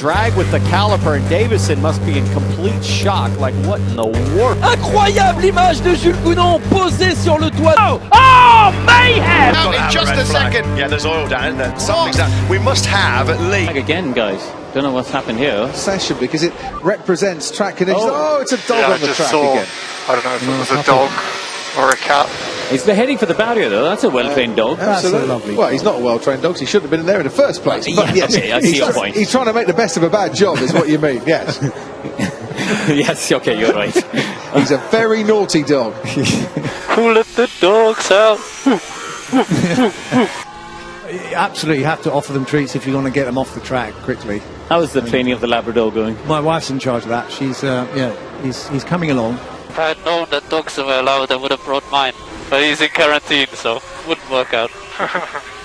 drag with the caliper, and Davison must be in complete shock. Like, what in the world? Incroyable image de Jules Gounon posé sur le toit. Oh, mayhem! In just a second. Yeah, there's oil down there. Something's down. We must have at least. Again, guys. Don't know what's happened here. Session because it represents track conditions. Oh, it's a dog on the track again. I don't know if it was a dog or a cat. He's heading for the barrier, though. That's a well-trained dog. Absolutely. Lovely. Well, he's not a well-trained dog, so he shouldn't have been in there in the first place. But yes, okay, I see your point. He's trying to make the best of a bad job, is what you mean, yes. Yes, okay, you're right. He's a very naughty dog. Who let the dogs out? You absolutely have to offer them treats if you want to get them off the track quickly. How is the training of the Labrador going? My wife's in charge of that. She's, he's coming along. If I had known that dogs were allowed, I would have brought mine. But he's in quarantine, so it wouldn't work out.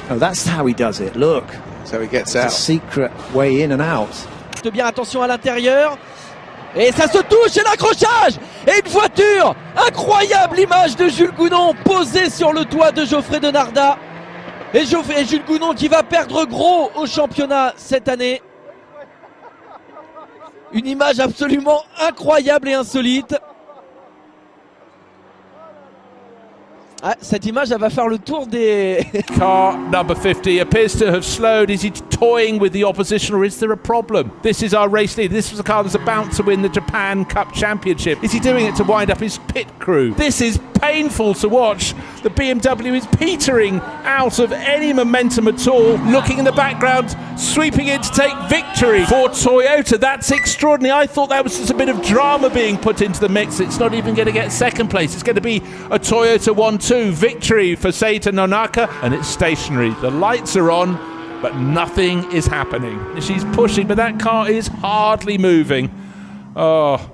Oh, that's how he does it. Look. So he gets It's out. a secret way in and out. Bien attention à l'intérieur. Et ça se touche, et l'accrochage. Et une voiture. Incroyable image de Jules Gounon posée sur le toit de Geoffrey de Narda. Et Jules Gounon qui va perdre gros au championnat cette année. Une image absolument incroyable et insolite. Ah, cette image, elle va faire le tour des... Car number 50 appears to have slowed. Is he toying with the opposition, or is there a problem? This is our race leader. This was a car that's about to win the Japan Cup Championship. Is he doing it to wind up his pit crew? This is painful to watch. The BMW is petering out of any momentum at all. Looking in the background, sweeping in to take victory for Toyota. That's extraordinary. I thought that was just a bit of drama being put into the mix. It's not even going to get second place. It's going to be a Toyota 1-2 victory for Seita Nonaka, and it's stationary. The lights are on, but nothing is happening. She's pushing, but that car is hardly moving. Oh,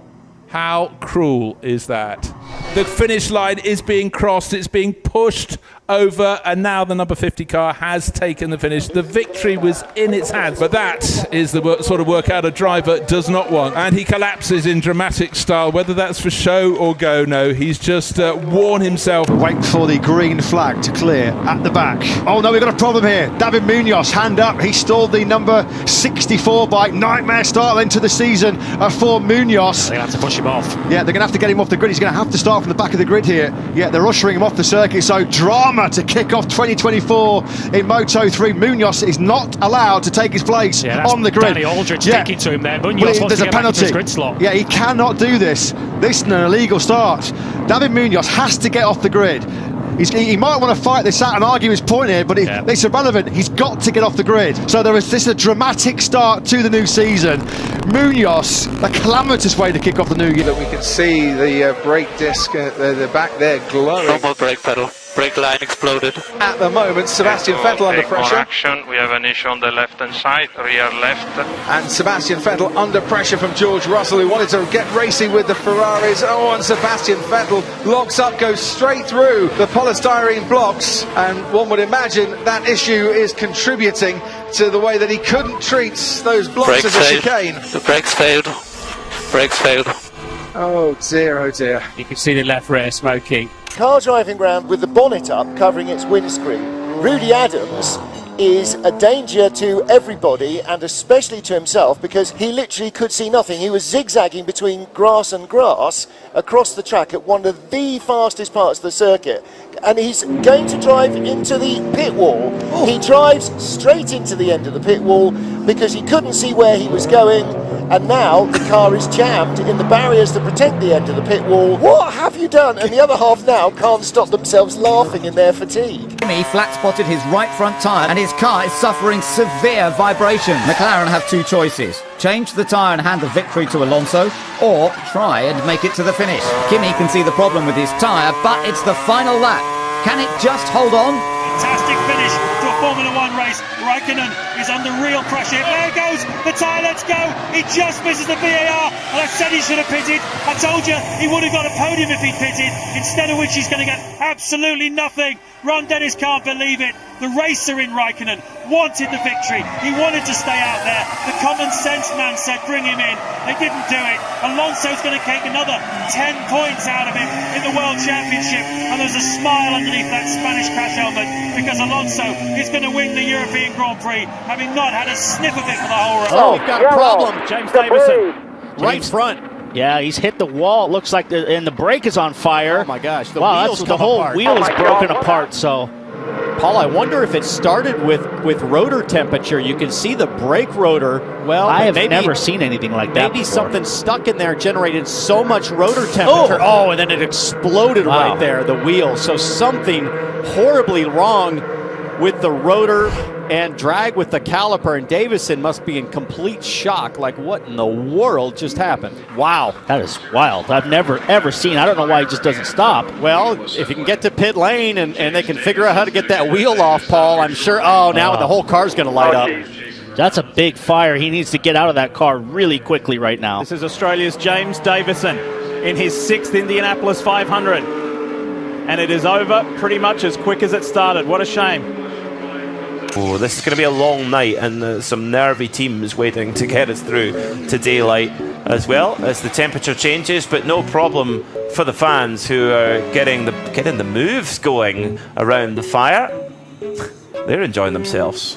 how cruel is that? The finish line is being crossed, it's being pushed over, and now the number 50 car has taken the finish. The victory was in its hands, but that is the sort of workout a driver does not want. And he collapses in dramatic style, whether that's for show or go. No, he's just worn himself. Wait for the green flag to clear at the back. Oh no, we've got a problem here. David Munoz, hand up. He stalled the number 64 bike. Nightmare start into the season for Munoz. They're going to have to push him off. Yeah, they're going to have to get him off the grid. He's going to have to start from the back of the grid here. Yeah, they're ushering him off the circuit. So drama to kick off 2024 in Moto3. Munoz is not allowed to take his place on the grid. Danny Aldridge taking to him there. Munoz there's a penalty. Grid slot. Yeah, he cannot do this. This is an illegal start. David Munoz has to get off the grid. He might want to fight this out and argue his point here, but it's irrelevant. He's got to get off the grid. So this is a dramatic start to the new season. Munoz, a calamitous way to kick off the new year. That we can see the brake disc, the back there glowing. No more brake pedal. Brake line exploded. At the moment, Sebastian Vettel under pressure. Action. We have an issue on the left-hand side, rear left. And Sebastian Vettel under pressure from George Russell, who wanted to get racing with the Ferraris. Oh, and Sebastian Vettel locks up, goes straight through the polystyrene blocks. And one would imagine that issue is contributing to the way that he couldn't treat those blocks as a chicane. The brakes failed. Brakes failed. Oh dear, oh dear. You can see the left rear smoking. Car driving around with the bonnet up covering its windscreen. Rudy Adams is a danger to everybody and especially to himself because he literally could see nothing. He was zigzagging between grass and grass across the track at one of the fastest parts of the circuit, and he's going to drive into the pit wall. He drives straight into the end of the pit wall because he couldn't see where he was going, and now the car is jammed in the barriers to protect the end of the pit wall. What have you done? And the other half now can't stop themselves laughing in their fatigue. He flat-spotted his right front tyre and his car is suffering severe vibration. McLaren have two choices. Change the tyre and hand the victory to Alonso, or try and make it to the finish. Kimi can see the problem with his tyre, but it's the final lap. Can it just hold on? Fantastic finish to a Formula 1 race. Raikkonen is under real pressure. There goes the tyre, let's go. He just misses the VAR, and I said he should have pitted. I told you he would have got a podium if he'd pitted, instead of which he's going to get absolutely nothing. Ron Dennis can't believe it. The racer in Raikkonen wanted the victory. He wanted to stay out there. The common sense man said bring him in. They didn't do it. Alonso's going to take another 10 points out of him in the World Championship. And there's a smile underneath that Spanish crash helmet because Alonso is going to win the European Grand Prix, having not had a sniff of it for the whole race. Oh, we've got a problem. James Davison. Right front. Yeah, he's hit the wall. It looks like and the brake is on fire. Oh my gosh, the whole wheel is broken apart. So, Paul, I wonder if it started with rotor temperature. You can see the brake rotor. Well, I have never seen anything like that Maybe before. something stuck in there generated so much rotor temperature. Oh, and then it exploded right there, the wheel. So something horribly wrong with the rotor and drag with the caliper, and Davison must be in complete shock. Like, what in the world just happened? Wow, that is wild. I've never, ever seen. I don't know why he just doesn't stop. Well, if you can get to pit lane and they can figure out how to get that wheel off, Paul, I'm sure, now the whole car's going to light up. That's a big fire. He needs to get out of that car really quickly right now. This is Australia's James Davison in his 6th Indianapolis 500. And it is over pretty much as quick as it started. What a shame. Oh, this is going to be a long night, and some nervy teams waiting to get us through to daylight as well as the temperature changes, but no problem for the fans who are getting the moves going around the fire. They're enjoying themselves.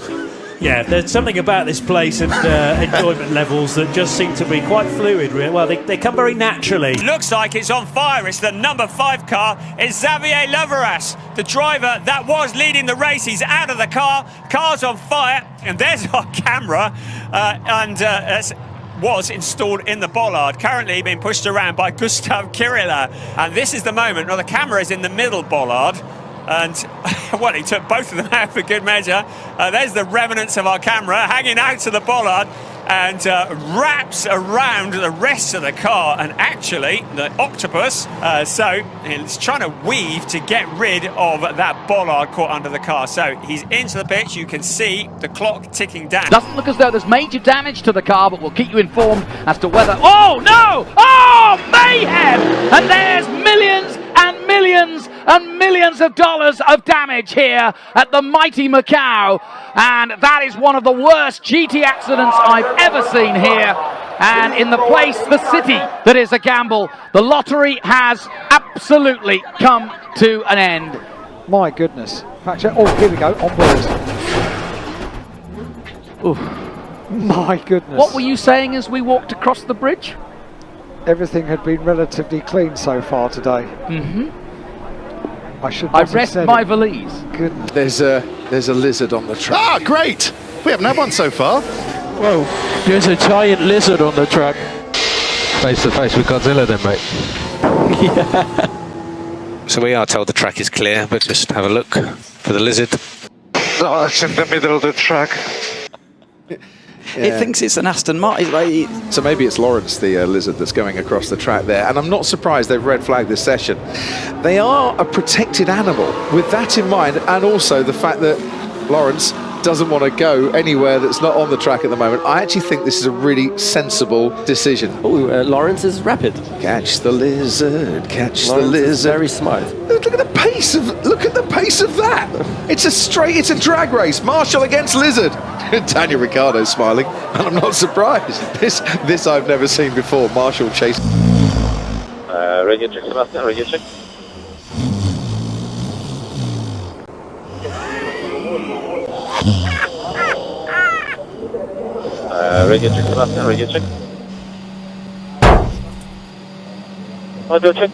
Yeah, there's something about this place and enjoyment levels that just seem to be quite fluid. Well, they come very naturally. Looks like it's on fire. It's the number 5 car. It's Xavier Loveras, the driver that was leading the race. He's out of the car. Car's on fire. And there's our camera. Was installed in the bollard, currently being pushed around by Gustav Kirilla. And this is the moment. Now, the camera is in the middle bollard. And, well, he took both of them out for good measure. There's the remnants of our camera hanging out to the bollard and wraps around the rest of the car and actually the octopus. So he's trying to weave to get rid of that bollard caught under the car. So he's into the pitch. You can see the clock ticking down. Doesn't look as though there's major damage to the car, but we'll keep you informed as to whether... Oh, no! Oh, mayhem! And there's millions and millions and millions of dollars of damage here at the mighty Macau, and that is one of the worst GT accidents I've ever seen here. And in the place, the city that is a gamble, the lottery has absolutely come to an end. My goodness. Oh, here we go, on board. Oof. My goodness. What were you saying as we walked across the bridge? Everything had been relatively clean so far today. I rest my valise. Goodness. There's a lizard on the track. Ah, great! We haven't had one so far. Whoa, there's a giant lizard on the track. Face to face with Godzilla then, mate. Yeah. So we are told the track is clear, but just have a look for the lizard. Oh, it's in the middle of the track. It thinks it's an Aston Martin. So maybe it's Lawrence, the lizard, that's going across the track there. And I'm not surprised they've red flagged this session. They are a protected animal. With that in mind, and also the fact that Lawrence doesn't want to go anywhere that's not on the track at the moment, I actually think this is a really sensible decision. Lawrence is rapid. Catch the lizard, catch Lawrence the lizard. Is very smart. Look at the pace of that. It's a drag race. Marshall against Lizard. Daniel Ricciardo's smiling, and I'm not surprised. This I've never seen before. Marshall chasing. Radio check, Sebastian. Radio check. Radio check, Sebastian. Radio check. Audio check.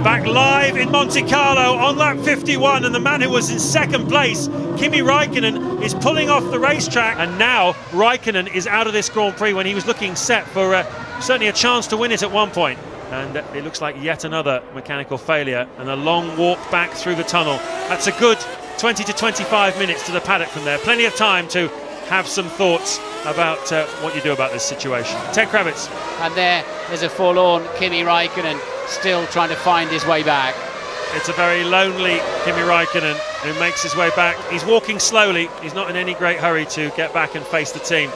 Back live in Monte Carlo on lap 51, and the man who was in second place, Kimi Raikkonen, is pulling off the racetrack, and now Raikkonen is out of this Grand Prix when he was looking set for certainly a chance to win it at one point. And it looks like yet another mechanical failure and a long walk back through the tunnel. That's a good 20 to 25 minutes to the paddock from there. Plenty of time to have some thoughts about what you do about this situation. Ted Kravitz. And there's a forlorn Kimi Raikkonen still trying to find his way back. It's a very lonely Kimi Raikkonen who makes his way back. He's walking slowly. He's not in any great hurry to get back and face the team.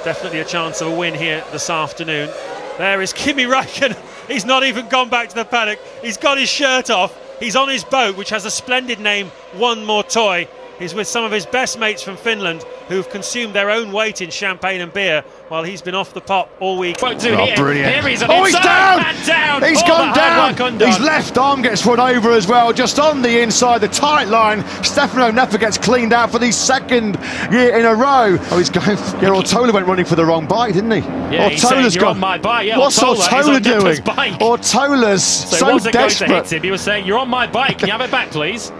Definitely a chance of a win here this afternoon. There is Kimi Raikkonen. He's not even gone back to the paddock. He's got his shirt off. He's on his boat, which has a splendid name, One More Toy. is with some of his best mates from Finland who've consumed their own weight in champagne and beer while he's been off the pop all week. Brilliant. Here he's he's down! He's gone down! Undone. His left arm gets run over as well, just on the inside, the tight line. Stefano Nefer gets cleaned out for the second year in a row. Oh, he's going. Yeah, Ortola went running for the wrong bike, didn't he? Yeah, Ortola's gone. On my bike. Yeah, what's Ortola doing? Ortola's so he wasn't desperate. Going to hit him. He was saying, "You're on my bike. Can you have it back, please?"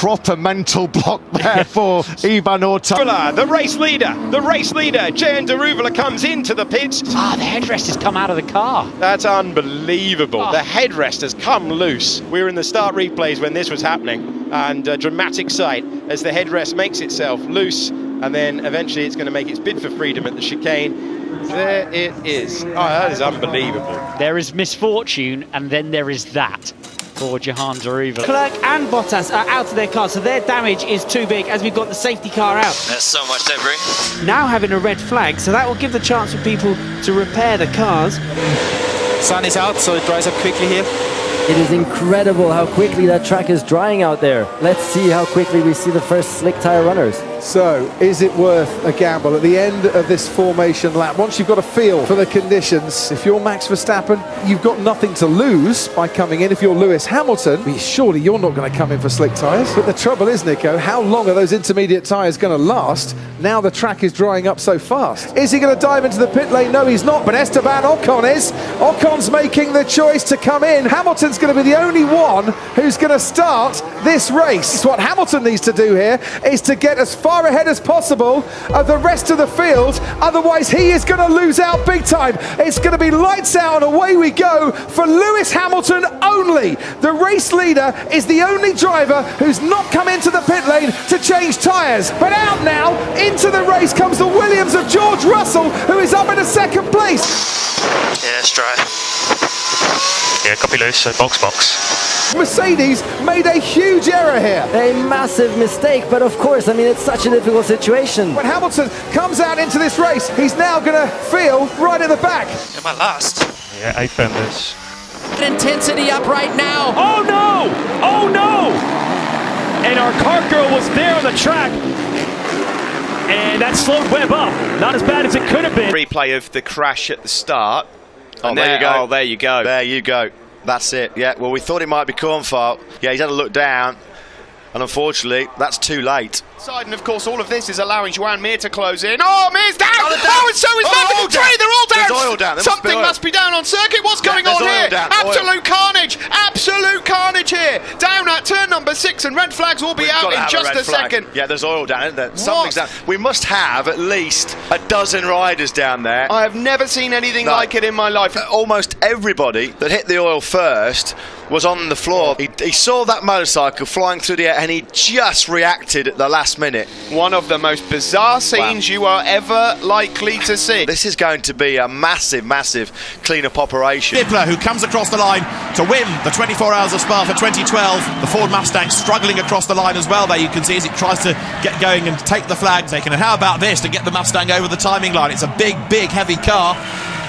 Proper mental block there for Ivan Ortola. The race leader, Jehan Daruvala comes into the pits. The headrest has come out of the car. That's unbelievable. The headrest has come loose. We were in the start replays when this was happening, and a dramatic sight as the headrest makes itself loose, and then eventually it's going to make its bid for freedom at the chicane. There it is. Oh, that is unbelievable. There is misfortune, and then there is that. For Jehan Daruvala. Clerk and Bottas are out of their car, so their damage is too big as we've got the safety car out. There's so much debris. Now having a red flag, so that will give the chance for people to repair the cars. Sun is out, so it dries up quickly here. It is incredible how quickly that track is drying out there. Let's see how quickly we see the first slick tire runners. So, is it worth a gamble at the end of this formation lap? Once you've got a feel for the conditions, if you're Max Verstappen, you've got nothing to lose by coming in. If you're Lewis Hamilton, surely you're not going to come in for slick tyres. But the trouble is, Nico, how long are those intermediate tyres going to last now the track is drying up so fast? Is he going to dive into the pit lane? No, he's not, but Esteban Ocon is. Ocon's making the choice to come in. Hamilton's going to be the only one who's going to start this race. What Hamilton needs to do here is to get as far ahead as possible of the rest of the field, otherwise he is going to lose out big time. It's going to be lights out and away we go for Lewis Hamilton only. The race leader is the only driver who's not come into the pit lane to change tyres. But out now, into the race comes the Williams of George Russell, who is up in a second place. Yeah, it's dry. Yeah, copy loose, so box. Mercedes made a huge error here. A massive mistake, but of course, I mean, it's such a difficult situation. When Hamilton comes out into this race, he's now going to feel right in the back. Am I last? Yeah, 8 fenders. Intensity up right now. Oh no! Oh no! And our car girl was there on the track. And that slowed Webb up. Not as bad as it could have been. Replay of the crash at the start. Oh, there you go. Oh, there you go. There you go. That's it. Yeah, well, we thought it might be Cornfault. Yeah, he's had a look down. And unfortunately, that's too late. And of course, all of this is allowing Joan Mir to close in. Oh, Mir's down! Oh, and so is Maverick and Trey. They're all down! There's oil down. Something must be down on circuit. What's going on here? Absolute carnage! Absolute carnage here! Down at turn number 6, and red flags will be out in just a second. Yeah, there's oil down, isn't there? Something's down. We must have at least a dozen riders down there. I have never seen anything like it in my life. Almost everybody that hit the oil first was on the floor. He saw that motorcycle flying through the air and he just reacted at the last minute. One of the most bizarre scenes you are ever likely to see. This is going to be a massive, massive clean-up operation. Nippler, who comes across the line to win the 24 Hours of Spa for 2012. The Ford Mustang struggling across the line as well there, you can see, as it tries to get going and take the flag taken. And how about this to get the Mustang over the timing line? It's a big, big, heavy car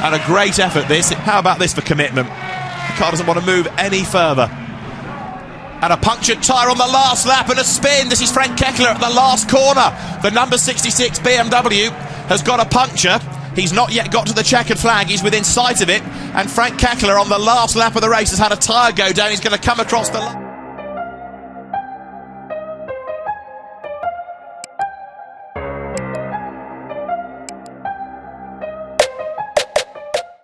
and a great effort this. How about this for commitment? The car doesn't want to move any further. And a punctured tyre on the last lap and a spin. This is Frank Keckler at the last corner. The number 66 BMW has got a puncture. He's not yet got to the checkered flag. He's within sight of it. And Frank Keckler on the last lap of the race has had a tyre go down. He's going to come across the line.